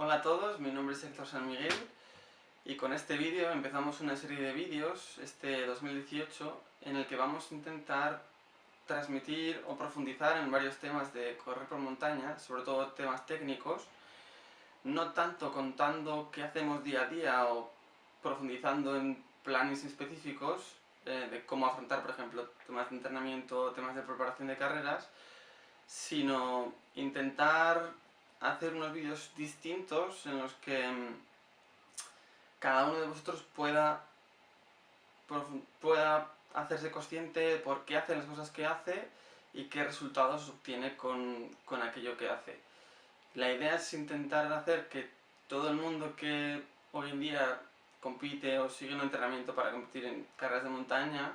Hola a todos, mi nombre es Héctor San Miguel y con este vídeo empezamos una serie de vídeos, este 2018, en el que vamos a intentar transmitir o profundizar en varios temas de correr por montaña, sobre todo temas técnicos, no tanto contando qué hacemos día a día o profundizando en planes específicos de cómo afrontar, por ejemplo, temas de entrenamiento, temas de preparación de carreras, sino intentar hacer unos vídeos distintos en los que cada uno de vosotros pueda hacerse consciente de por qué hace las cosas que hace y qué resultados obtiene con aquello que hace. La idea es intentar hacer que todo el mundo que hoy en día compite o sigue un entrenamiento para competir en carreras de montaña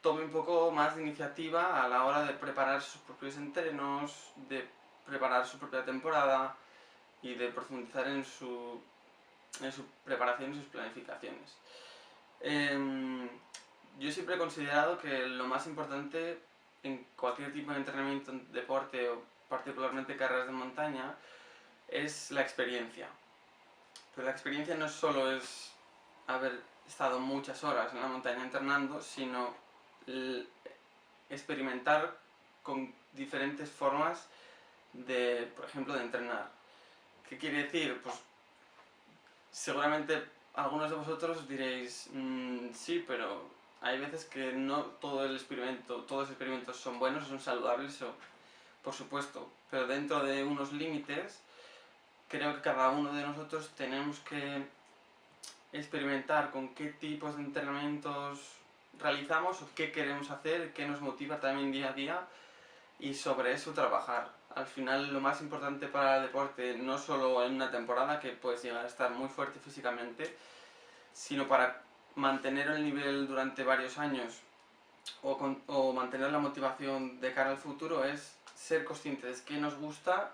tome un poco más de iniciativa a la hora de preparar sus propios entrenos, de preparar su propia temporada y de profundizar en su preparación y sus planificaciones. Yo siempre he considerado que lo más importante en cualquier tipo de entrenamiento, deporte o particularmente carreras de montaña es la experiencia. Pero la experiencia no solo es haber estado muchas horas en la montaña entrenando, sino experimentar con diferentes formas de, por ejemplo, de entrenar. ¿Qué quiere decir? Pues seguramente algunos de vosotros diréis, sí, pero hay veces que no todos los experimentos son buenos, son saludables, por supuesto, pero dentro de unos límites, creo que cada uno de nosotros tenemos que experimentar con qué tipos de entrenamientos realizamos o qué queremos hacer, qué nos motiva también día a día y sobre eso trabajar. Al final lo más importante para el deporte, no solo en una temporada que puedes llegar a estar muy fuerte físicamente, sino para mantener el nivel durante varios años o mantener la motivación de cara al futuro es ser conscientes de qué nos gusta,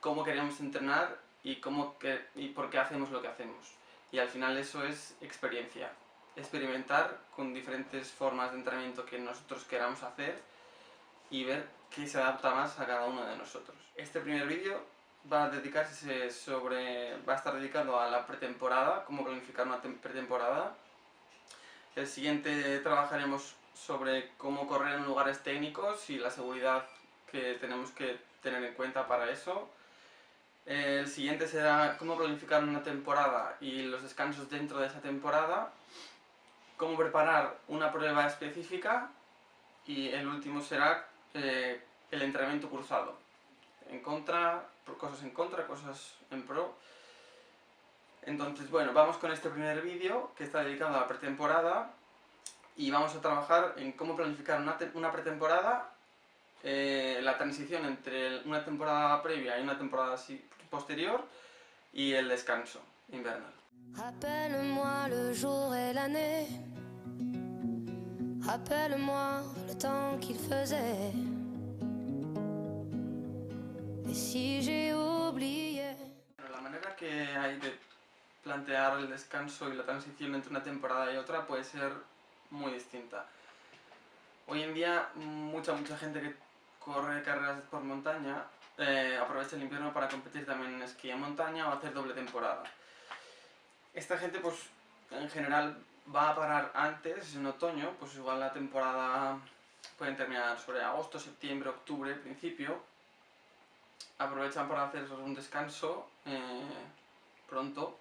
cómo queremos entrenar y por qué hacemos lo que hacemos. Y al final eso es experiencia. Experimentar con diferentes formas de entrenamiento que nosotros queramos hacer y ver qué se adapta más a cada uno de nosotros. Este primer vídeo va a estar dedicado a la pretemporada, cómo planificar una pretemporada. El siguiente trabajaremos sobre cómo correr en lugares técnicos y la seguridad que tenemos que tener en cuenta para eso. El siguiente será cómo planificar una temporada y los descansos dentro de esa temporada, cómo preparar una prueba específica y el último será el entrenamiento cruzado. Cosas en contra, cosas en pro. Entonces, bueno, vamos con este primer vídeo que está dedicado a la pretemporada y vamos a trabajar en cómo planificar una pretemporada, la transición entre una temporada previa y una temporada posterior y el descanso invernal. Rappelle-moi le jour et l'année, rappelle-moi le temps qu'il faisait, et si j'ai oublié. La manera que hay de plantear el descanso y la transición entre una temporada y otra puede ser muy distinta. Hoy en día mucha gente que corre carreras por montaña aprovecha el invierno para competir también en esquí en montaña o hacer doble temporada. Esta gente pues en general va a parar antes, en otoño, pues igual la temporada pueden terminar sobre agosto, septiembre, octubre, principio. Aprovechan para hacer un descanso pronto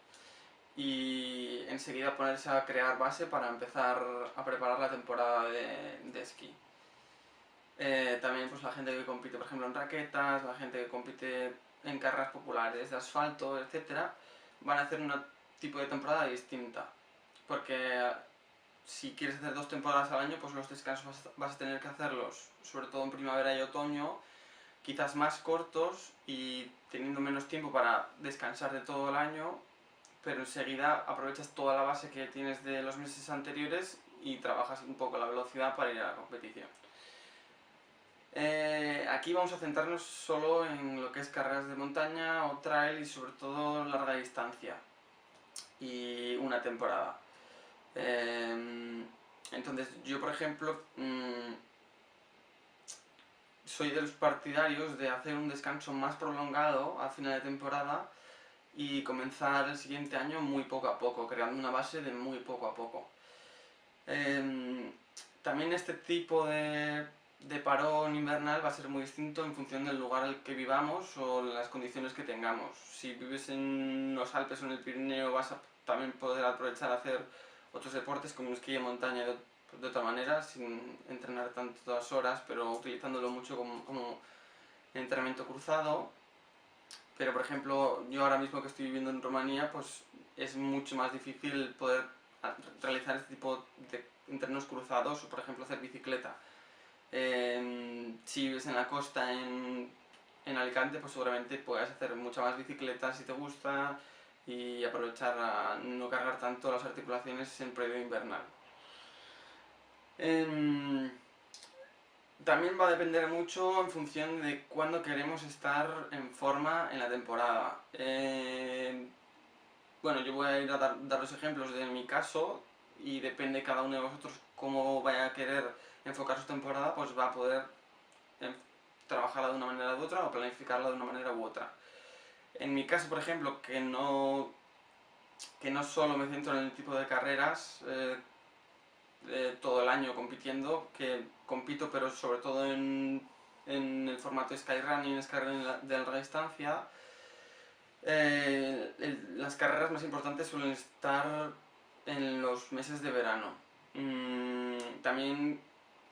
y enseguida ponerse a crear base para empezar a preparar la temporada de esquí. También pues la gente que compite por ejemplo en raquetas, la gente que compite en carreras populares de asfalto, etcétera, van a hacer un tipo de temporada distinta, porque si quieres hacer 2 temporadas al año, pues los descansos vas a tener que hacerlos, sobre todo en primavera y otoño, quizás más cortos y teniendo menos tiempo para descansar de todo el año, pero enseguida aprovechas toda la base que tienes de los meses anteriores y trabajas un poco la velocidad para ir a la competición. Aquí vamos a centrarnos solo en lo que es carreras de montaña o trail y sobre todo larga distancia y una temporada. Entonces yo por ejemplo soy de los partidarios de hacer un descanso más prolongado a final de temporada y comenzar el siguiente año muy poco a poco, creando una base de muy poco a poco. También este tipo de parón invernal va a ser muy distinto en función del lugar al que vivamos o las condiciones que tengamos. Si vives en los Alpes o en el Pirineo vas a también poder aprovechar a hacer otros deportes como el esquí de montaña de otra manera, sin entrenar tantas horas, pero utilizándolo mucho como entrenamiento cruzado. Pero por ejemplo, yo ahora mismo que estoy viviendo en Rumanía, pues es mucho más difícil poder realizar este tipo de entrenos cruzados o por ejemplo hacer bicicleta. Si vives en la costa en Alicante, pues seguramente puedas hacer mucha más bicicleta si te gusta y aprovechar a no cargar tanto las articulaciones en periodo invernal. También va a depender mucho en función de cuándo queremos estar en forma en la temporada. Bueno, yo voy a ir a dar los ejemplos de mi caso y depende cada uno de vosotros cómo vaya a querer enfocar su temporada, pues va a poder trabajarla de una manera u otra o planificarla de una manera u otra. En mi caso, por ejemplo, que no solo me centro en el tipo de carreras todo el año compitiendo, que compito pero sobre todo en el formato Skyrunning, Skyrunning de larga distancia. Las carreras más importantes suelen estar en los meses de verano. También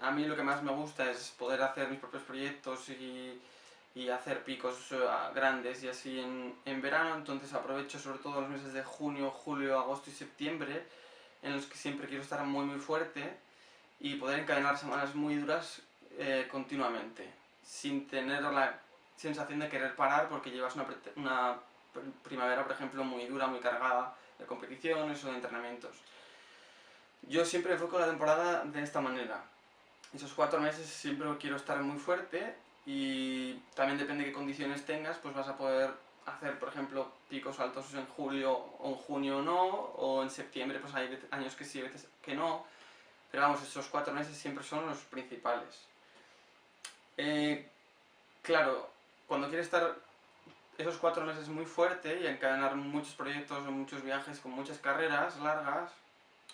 a mí lo que más me gusta es poder hacer mis propios proyectos y hacer picos grandes y así en verano, entonces aprovecho sobre todo los meses de junio, julio, agosto y septiembre, en los que siempre quiero estar muy fuerte y poder encadenar semanas muy duras continuamente, sin tener la sensación de querer parar porque llevas una primavera, por ejemplo, muy dura, muy cargada de competiciones o de entrenamientos. Yo siempre enfoco la temporada de esta manera. Esos 4 meses siempre quiero estar muy fuerte y también depende de qué condiciones tengas, pues vas a poder hacer, por ejemplo, picos altos en julio o en junio no, o en septiembre pues hay años que sí, veces que no, pero vamos, esos 4 meses siempre son los principales. Claro, cuando quieres estar esos 4 meses muy fuerte y encadenar muchos proyectos o muchos viajes con muchas carreras largas,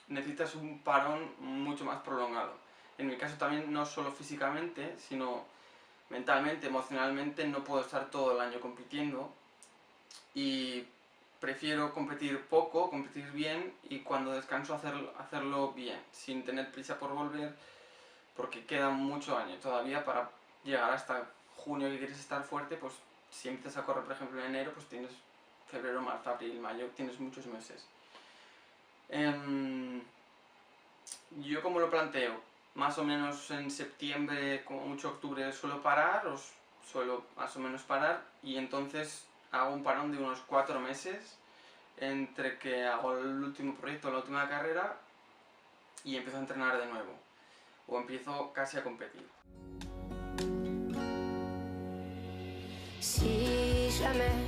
necesitas un parón mucho más prolongado. En mi caso también no solo físicamente, sino mentalmente, emocionalmente, no puedo estar todo el año compitiendo y prefiero competir poco, competir bien y cuando descanso hacerlo bien, sin tener prisa por volver, porque queda mucho año todavía para llegar hasta junio que quieres estar fuerte. Pues si empiezas a correr por ejemplo en enero, pues tienes febrero, marzo, abril, mayo, tienes muchos meses. Yo como lo planteo, más o menos en septiembre, como mucho octubre suelo parar, suelo más o menos parar, y entonces hago un parón de unos 4 meses entre que hago el último proyecto, la última carrera, y empiezo a entrenar de nuevo, o empiezo casi a competir. Si jamais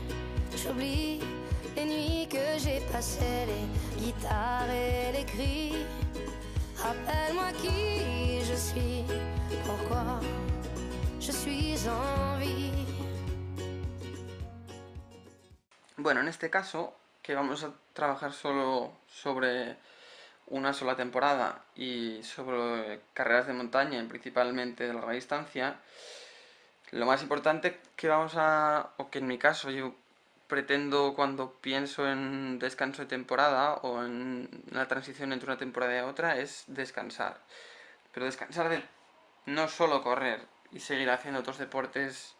j'oublie les nuits que j'ai passées, les guitares et les cris, rappelle-moi qui je suis, pourquoi je suis en vie. Bueno, en este caso, que vamos a trabajar solo sobre una sola temporada y sobre carreras de montaña, principalmente de larga distancia, lo más importante que o que en mi caso yo pretendo cuando pienso en descanso de temporada o en la transición entre una temporada y otra es descansar. Pero descansar de no solo correr y seguir haciendo otros deportes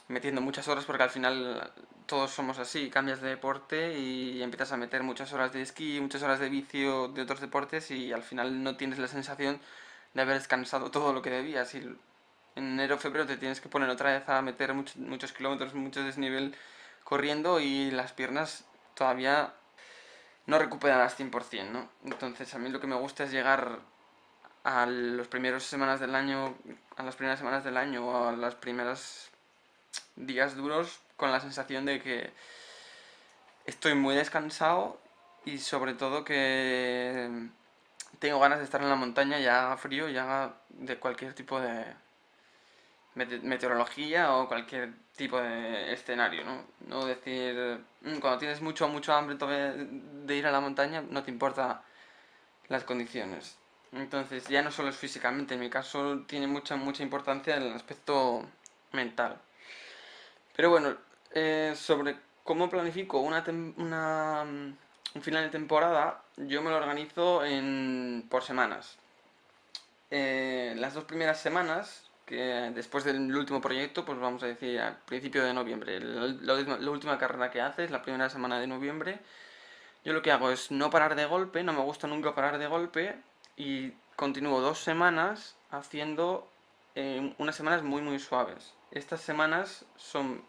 metiendo muchas horas, porque al final todos somos así, cambias de deporte y empiezas a meter muchas horas de esquí, muchas horas de vicio, de otros deportes y al final no tienes la sensación de haber descansado todo lo que debías y en enero o febrero te tienes que poner otra vez a meter muchos kilómetros, mucho desnivel corriendo y las piernas todavía no recuperan al 100%, ¿no? Entonces a mí lo que me gusta es llegar a las primeras semanas del año o a las primeras días duros con la sensación de que estoy muy descansado y sobre todo que tengo ganas de estar en la montaña, ya haga frío y haga de cualquier tipo meteorología o cualquier tipo de escenario, ¿no? No decir, cuando tienes mucho hambre de ir a la montaña, no te importa las condiciones. Entonces ya no solo es físicamente, en mi caso tiene mucha importancia el aspecto mental. Pero bueno, sobre cómo planifico un final de temporada, yo me lo organizo por semanas. Las 2 primeras semanas, que después del último proyecto, pues vamos a decir a principio de noviembre, la última carrera que haces, la primera semana de noviembre, yo lo que hago es no parar de golpe, no me gusta nunca parar de golpe, y continúo 2 semanas haciendo unas semanas muy suaves. Estas semanas son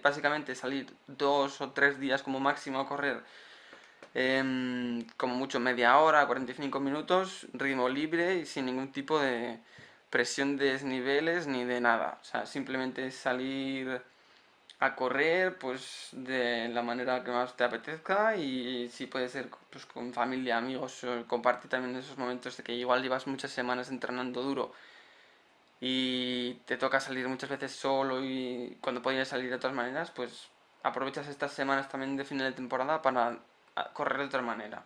básicamente salir 2 o 3 días como máximo a correr, como mucho media hora, 45 minutos, ritmo libre y sin ningún tipo de presión de desniveles ni de nada. O sea, simplemente salir a correr pues de la manera que más te apetezca, y si puede ser pues con familia, amigos, compartir también esos momentos de que igual llevas muchas semanas entrenando duro y te toca salir muchas veces solo y cuando podías salir de todas maneras, pues aprovechas estas semanas también de final de temporada para correr de otra manera.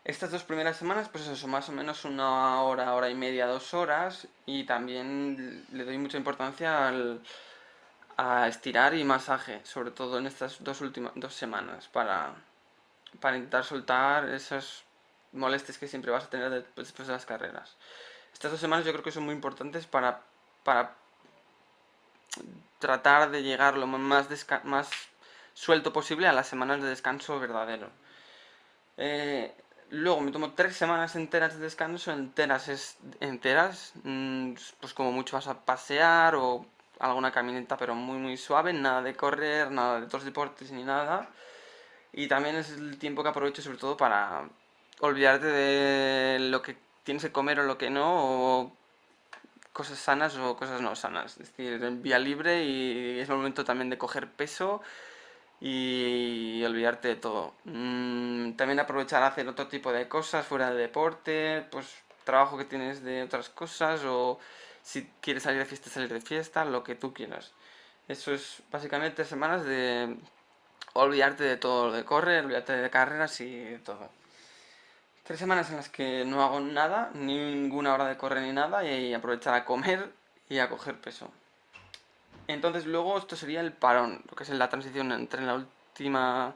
Estas 2 primeras semanas, pues eso, más o menos 1 hora, hora y media, 2 horas, y también le doy mucha importancia a estirar y masaje, sobre todo en estas últimas 2 semanas, para intentar soltar esas molestias que siempre vas a tener después de las carreras. Estas 2 semanas yo creo que son muy importantes para tratar de llegar lo más suelto posible a las semanas de descanso verdadero. Luego me tomo 3 semanas enteras de descanso, enteras, pues como mucho vas a pasear o alguna caminata, pero muy suave, nada de correr, nada de otros deportes ni nada. Y también es el tiempo que aprovecho sobre todo para olvidarte de lo que tienes que comer o lo que no, o cosas sanas o cosas no sanas. Es decir, en vía libre, y es el momento también de coger peso y olvidarte de todo. También aprovechar a hacer otro tipo de cosas fuera de deporte, pues trabajo que tienes de otras cosas, o si quieres salir de fiesta, lo que tú quieras. Eso es básicamente 3 semanas de olvidarte de todo lo de correr, olvidarte de carreras y de todo. 3 semanas en las que no hago nada, ninguna hora de correr ni nada, y aprovechar a comer y a coger peso. Entonces luego esto sería el parón, lo que es la transición entre la última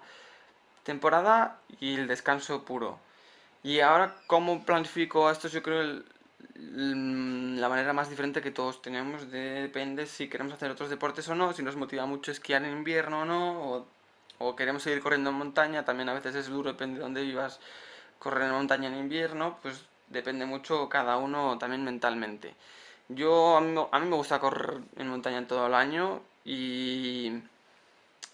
temporada y el descanso puro. Y ahora, ¿cómo planifico esto? Yo creo la manera más diferente que todos tenemos, depende si queremos hacer otros deportes o no, si nos motiva mucho esquiar en invierno o no, o queremos seguir corriendo en montaña. También a veces es duro, depende de dónde vivas, correr en montaña en invierno, pues depende mucho cada uno también mentalmente. A mí me gusta correr en montaña todo el año, y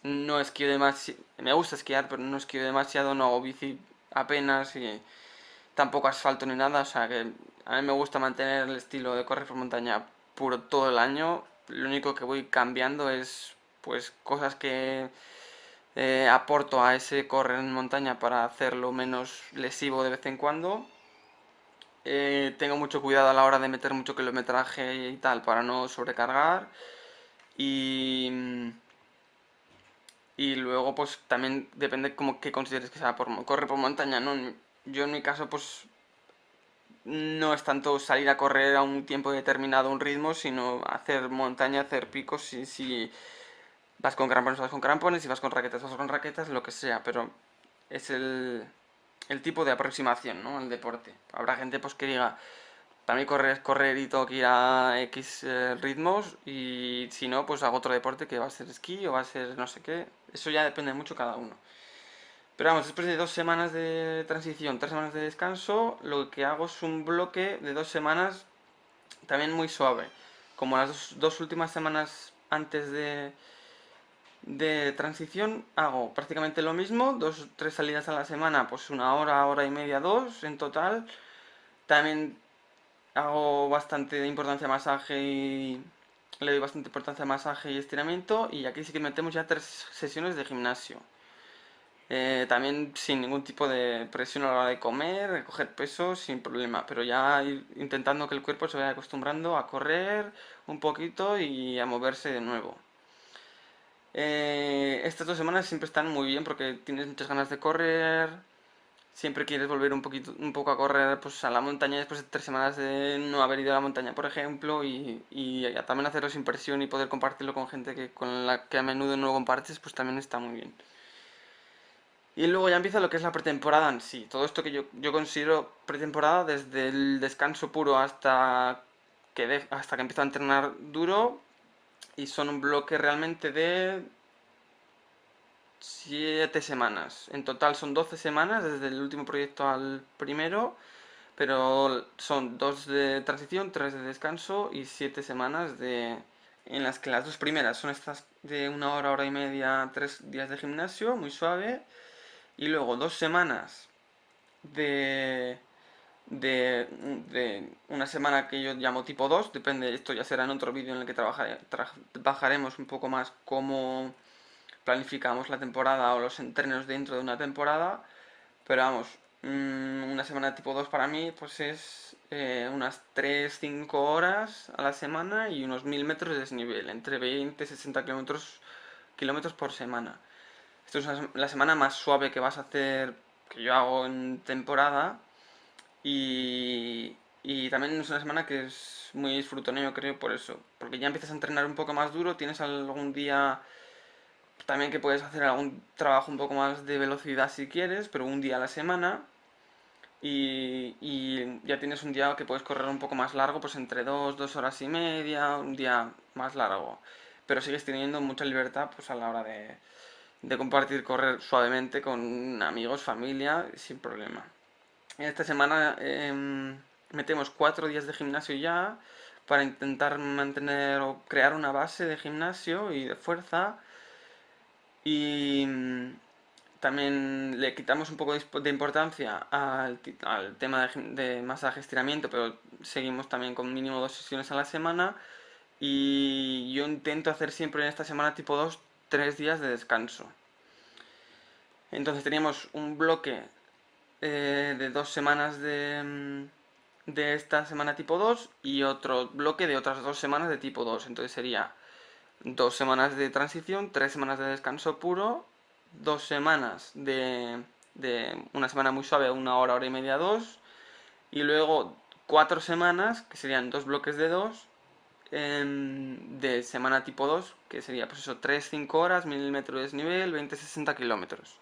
no esquío demasiado. Me gusta esquiar, pero no esquío demasiado, no hago bici apenas, y tampoco asfalto ni nada. O sea que a mí me gusta mantener el estilo de correr por montaña puro todo el año. Lo único que voy cambiando es pues cosas que aporto a ese correr en montaña para hacerlo menos lesivo de vez en cuando. Tengo mucho cuidado a la hora de meter mucho kilometraje y tal para no sobrecargar. Y, y luego pues también depende como que consideres que sea correr por montaña, ¿no? Yo en mi caso pues no es tanto salir a correr a un tiempo determinado, un ritmo, sino hacer montaña, hacer picos. Si vas con crampones, vas con crampones, si vas con raquetas, vas con raquetas, lo que sea, pero es el tipo de aproximación, ¿no?, al deporte. Habrá gente pues que diga, para mí correr es correr y tengo que ir a X ritmos, y si no, pues hago otro deporte que va a ser esquí o va a ser no sé qué. Eso ya depende mucho cada uno. Pero vamos, después de 2 semanas de transición, 3 semanas de descanso, lo que hago es un bloque de 2 semanas también muy suave. Como las dos últimas semanas antes de transición, hago prácticamente lo mismo, 2 o 3 salidas a la semana, pues 1 hora, hora y media, 2 en total. También hago bastante importancia a masaje y le doy bastante importancia a masaje y estiramiento, y aquí sí que metemos ya 3 sesiones de gimnasio. También sin ningún tipo de presión a la hora de comer, de coger peso, sin problema, pero ya ir intentando que el cuerpo se vaya acostumbrando a correr un poquito y a moverse de nuevo. Estas 2 semanas siempre están muy bien porque tienes muchas ganas de correr, siempre quieres volver un poco a correr pues, a la montaña después de 3 semanas de no haber ido a la montaña, por ejemplo, y también hacerlo sin presión y poder compartirlo con gente con la que a menudo no lo compartes, pues también está muy bien. Y luego ya empieza lo que es la pretemporada en sí. Todo esto que yo considero pretemporada desde el descanso puro hasta que empiezo a entrenar duro. Y son un bloque realmente de 7 semanas. En total son 12 semanas desde el último proyecto al primero. Pero son 2 de transición, 3 de descanso y 7 semanas en las que las 2 primeras son estas de 1 hora, hora y media, 3 días de gimnasio, muy suave. Y luego 2 semanas de, de una semana que yo llamo tipo 2, depende, esto ya será en otro vídeo en el que trabajaremos un poco más cómo planificamos la temporada o los entrenos dentro de una temporada, pero vamos, una semana tipo 2 para mí pues es unas 3-5 horas a la semana y unos 1000 metros de desnivel, entre 20 y 60 kilómetros por semana. Esto es la semana más suave que vas a hacer, que yo hago en temporada. Y también es una semana que es muy disfrutona, yo creo, por eso. Porque ya empiezas a entrenar un poco más duro, tienes algún día también que puedes hacer algún trabajo un poco más de velocidad si quieres, pero un día a la semana. Y ya tienes un día que puedes correr un poco más largo, pues entre 2 horas y media, un día más largo. Pero sigues teniendo mucha libertad pues a la hora de compartir, correr suavemente con amigos, familia, sin problema. En esta semana metemos 4 días de gimnasio ya para intentar mantener o crear una base de gimnasio y de fuerza. Y también le quitamos un poco de importancia al tema de masaje estiramiento, pero seguimos también con mínimo 2 sesiones a la semana. Y yo intento hacer siempre en esta semana tipo 2, 3 días de descanso. Entonces teníamos un bloque de 2 semanas de esta semana tipo 2 y otro bloque de otras 2 semanas de tipo 2. Entonces sería 2 semanas de transición, 3 semanas de descanso puro, 2 semanas de una semana muy suave, 1 hora, hora y media, 2. Y luego 4 semanas, que serían 2 bloques de 2, de semana tipo 2, que sería pues eso, 3-5 horas, 1000 metros de desnivel, 20-60 kilómetros.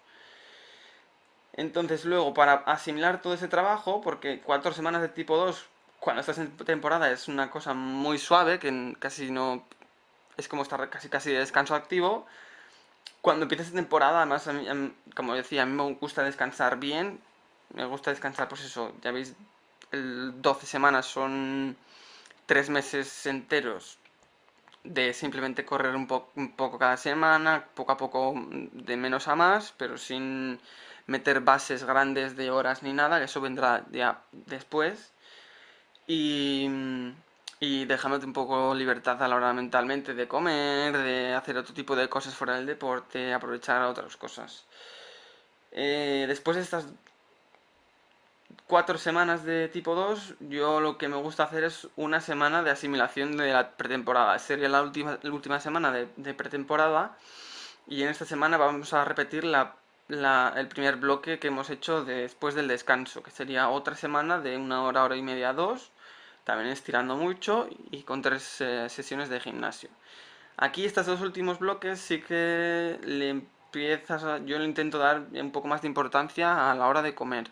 Entonces luego, para asimilar todo ese trabajo, porque 4 semanas de tipo 2 cuando estás en temporada es una cosa muy suave, que casi no... es como estar casi de descanso activo. Cuando empiezas temporada, además, como decía, a mí me gusta descansar bien, me gusta descansar, pues eso, ya veis, 12 semanas son 3 meses enteros de simplemente correr un poco cada semana, poco a poco, de menos a más, pero sin meter bases grandes de horas ni nada, que eso vendrá ya después. Y dejándote un poco libertad a la hora mentalmente de comer, de hacer otro tipo de cosas fuera del deporte, aprovechar otras cosas. Después de estas 4 semanas de tipo 2, yo lo que me gusta hacer es una semana de asimilación de la pretemporada. Sería la última semana de pretemporada. Y en esta semana vamos a repetir el primer bloque que hemos hecho después del descanso, que sería otra semana de 1 hora, hora y media, 2, también estirando mucho y con 3 sesiones de gimnasio. Aquí estos 2 últimos bloques sí que yo le intento dar un poco más de importancia a la hora de comer.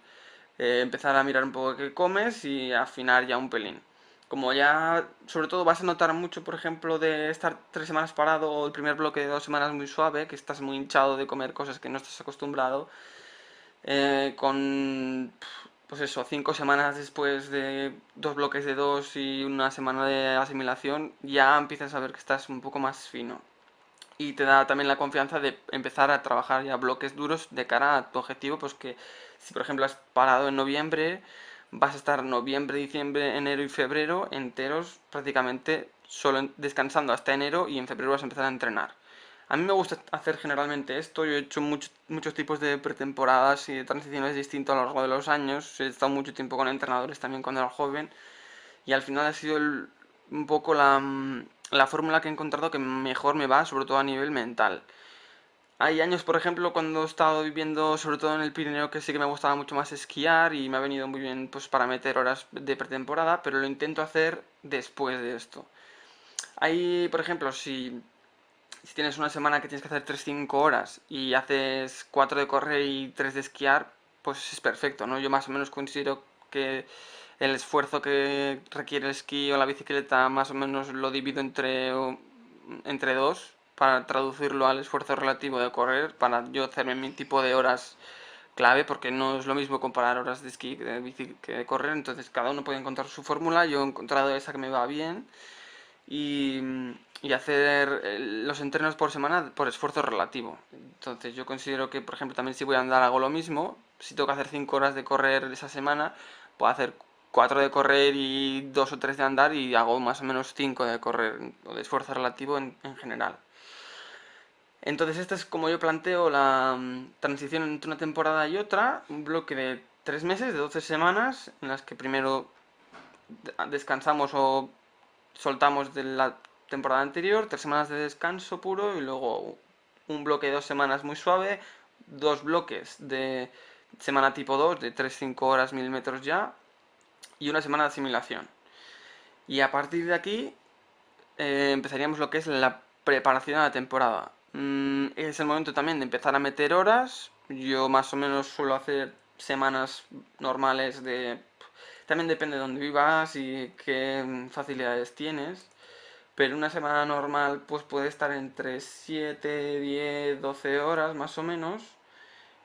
Empezar a mirar un poco qué comes y afinar ya un pelín. Como ya, sobre todo vas a notar mucho, por ejemplo, de estar 3 semanas parado o el primer bloque de 2 semanas muy suave, que estás muy hinchado de comer cosas que no estás acostumbrado, pues eso, 5 semanas después de 2 bloques de 2 y una semana de asimilación, ya empiezas a ver que estás un poco más fino. Y te da también la confianza de empezar a trabajar ya bloques duros de cara a tu objetivo, pues que si por ejemplo has parado en noviembre, vas a estar noviembre, diciembre, enero y febrero enteros prácticamente solo descansando hasta enero y en febrero vas a empezar a entrenar. A mí me gusta hacer generalmente esto, yo he hecho muchos tipos de pretemporadas y de transiciones distintos a lo largo de los años, he estado mucho tiempo con entrenadores también cuando era joven y al final ha sido un poco la fórmula que he encontrado que mejor me va, sobre todo a nivel mental. Hay años, por ejemplo, cuando he estado viviendo, sobre todo en el Pirineo, que sí que me gustaba mucho más esquiar y me ha venido muy bien pues para meter horas de pretemporada, pero lo intento hacer después de esto. Hay, por ejemplo, si tienes una semana que tienes que hacer 3-5 horas y haces 4 de correr y 3 de esquiar, pues es perfecto, ¿no? Yo más o menos considero que el esfuerzo que requiere el esquí o la bicicleta más o menos lo divido entre dos para traducirlo al esfuerzo relativo de correr, para yo hacerme mi tipo de horas clave, porque no es lo mismo comparar horas de esquí que de bici que de correr, entonces cada uno puede encontrar su fórmula, yo he encontrado esa que me va bien y, y hacer los entrenos por semana por esfuerzo relativo. Entonces yo considero que, por ejemplo, también si voy a andar hago lo mismo. Si tengo que hacer 5 horas de correr esa semana, puedo hacer 4 de correr y 2 o 3 de andar y hago más o menos 5 de correr o de esfuerzo relativo en general. Entonces esta es como yo planteo la transición entre una temporada y otra, un bloque de 3 meses, de 12 semanas, en las que primero descansamos o soltamos de la temporada anterior, 3 semanas de descanso puro y luego un bloque de 2 semanas muy suave, 2 bloques de semana tipo 2 de 3-5 horas 1000 metros ya y una semana de asimilación. Y a partir de aquí empezaríamos lo que es la preparación a la temporada. Es el momento también de empezar a meter horas. Yo más o menos suelo hacer semanas normales de... También depende de dónde vivas y qué facilidades tienes. Pero una semana normal pues puede estar entre 7, 10, 12 horas más o menos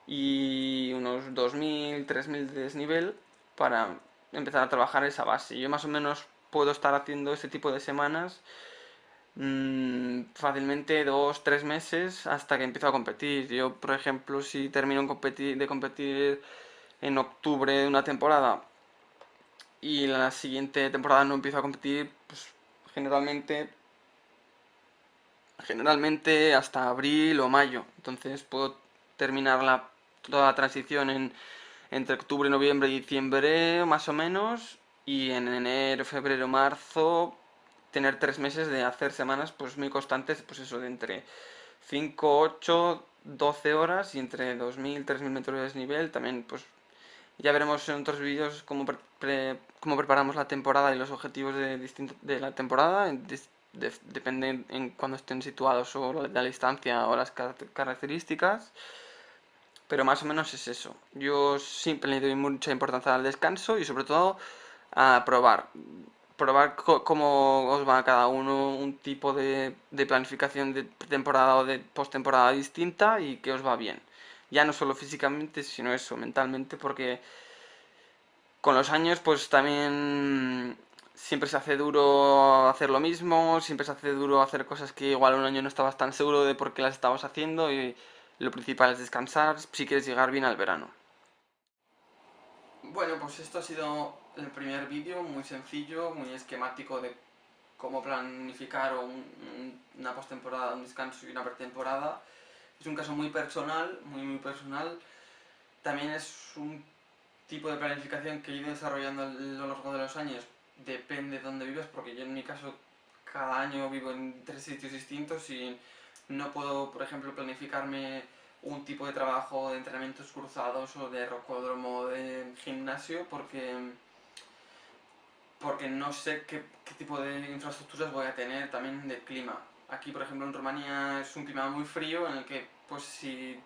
y unos 2000, 3000 de desnivel para empezar a trabajar esa base. Yo más o menos puedo estar haciendo ese tipo de semanas fácilmente 2-3 meses hasta que empiezo a competir. Yo, por ejemplo, si termino de competir en octubre de una temporada y la siguiente temporada no empiezo a competir, pues generalmente hasta abril o mayo. Entonces puedo terminar toda la transición entre octubre, noviembre y diciembre más o menos. Y en enero, febrero, marzo tener 3 meses de hacer semanas pues muy constantes, pues eso, de entre 5 8 12 horas y entre 2000 3000 metros de desnivel. También pues ya veremos en otros vídeos cómo preparamos la temporada y los objetivos de la temporada, depende en cuándo estén situados o la distancia o las características, pero más o menos es eso. Yo siempre le doy mucha importancia al descanso y sobre todo a probar cómo os va a cada uno un tipo de planificación de temporada o de postemporada distinta y que os va bien. Ya no solo físicamente, sino eso, mentalmente, porque con los años pues también siempre se hace duro hacer lo mismo, siempre se hace duro hacer cosas que igual un año no estabas tan seguro de por qué las estabas haciendo y lo principal es descansar si quieres llegar bien al verano. Bueno, pues esto ha sido el primer vídeo, muy sencillo, muy esquemático de cómo planificar una postemporada, un descanso y una pretemporada. Es un caso muy personal, muy personal. También es un tipo de planificación que he ido desarrollando a lo largo de los años. Depende de dónde vives, porque yo en mi caso cada año vivo en 3 sitios distintos y no puedo, por ejemplo, planificarme un tipo de trabajo de entrenamientos cruzados o de rocódromo o de gimnasio porque no sé qué tipo de infraestructuras voy a tener, también del clima. Aquí, por ejemplo, en Rumanía es un clima muy frío en el que, pues si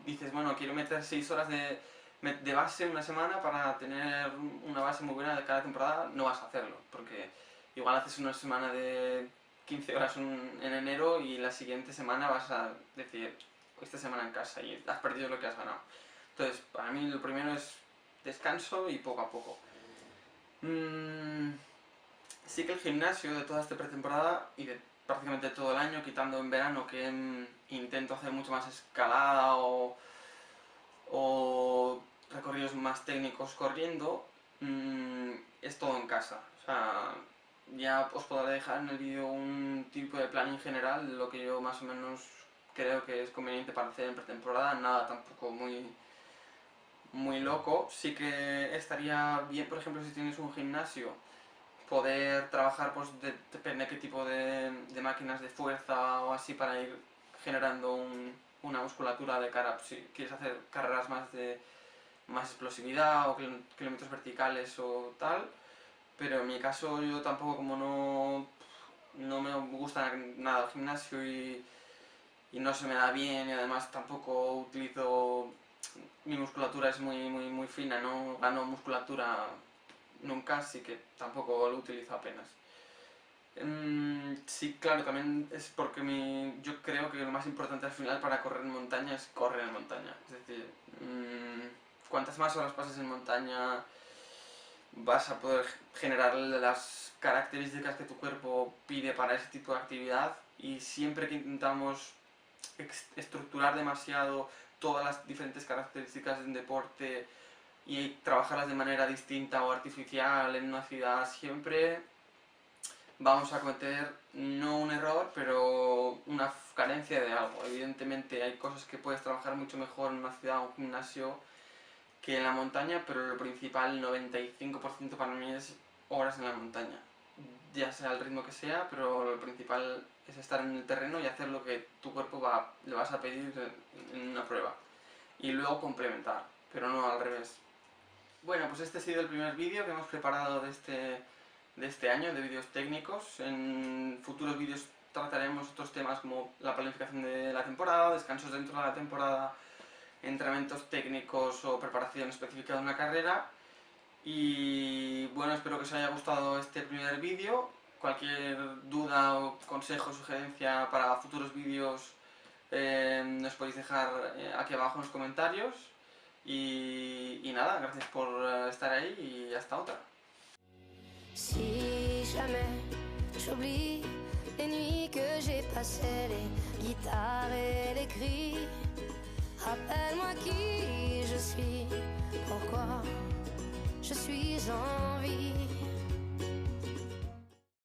dices, bueno, quiero meter 6 horas de base una semana para tener una base muy buena de cada temporada, no vas a hacerlo, porque igual haces una semana de 15 horas en enero y la siguiente semana vas a decir, esta semana en casa y has perdido lo que has ganado. Entonces, para mí lo primero es descanso y poco a poco. Sí que el gimnasio de toda esta pretemporada y de prácticamente todo el año, quitando en verano que intento hacer mucho más escalada o recorridos más técnicos corriendo, es todo en casa. O sea, ya os podré dejar en el vídeo un tipo de plan en general, lo que yo más o menos creo que es conveniente para hacer en pretemporada, nada tampoco muy loco. Sí que estaría bien, por ejemplo, si tienes un gimnasio, poder trabajar, pues depende de qué tipo de máquinas de fuerza o así, para ir generando una musculatura de cara, si quieres hacer carreras más explosividad o kilómetros verticales o tal. Pero en mi caso yo tampoco, como no me gusta nada el gimnasio y no se me da bien, y además tampoco utilizo, mi musculatura es muy fina, no gano musculatura nunca, así que tampoco lo utilizo apenas. Sí, claro, también es porque yo creo que lo más importante al final para correr en montaña es correr en montaña. Es decir, cuantas más horas pases en montaña, vas a poder generar las características que tu cuerpo pide para ese tipo de actividad, y siempre que intentamos estructurar demasiado todas las diferentes características de un deporte y trabajarlas de manera distinta o artificial en una ciudad, siempre vamos a cometer no un error, pero una carencia de algo. Evidentemente hay cosas que puedes trabajar mucho mejor en una ciudad o un gimnasio que en la montaña, pero lo principal, el 95% para mí, es horas en la montaña. Ya sea el ritmo que sea, pero lo principal es estar en el terreno y hacer lo que tu cuerpo le vas a pedir en una prueba. Y luego complementar, pero no al revés. Bueno, pues este ha sido el primer vídeo que hemos preparado de este año, de vídeos técnicos. En futuros vídeos trataremos otros temas como la planificación de la temporada, descansos dentro de la temporada, entrenamientos técnicos o preparación específica de una carrera. Y bueno, espero que os haya gustado este primer vídeo. Cualquier duda o consejo o sugerencia para futuros vídeos nos podéis dejar aquí abajo en los comentarios. Y nada, gracias por estar ahí y hasta otra. Si jamais j'oublie les nuits que j'ai passées, les guitares et les cris, rappelle-moi qui je suis, pourquoi je suis en vie.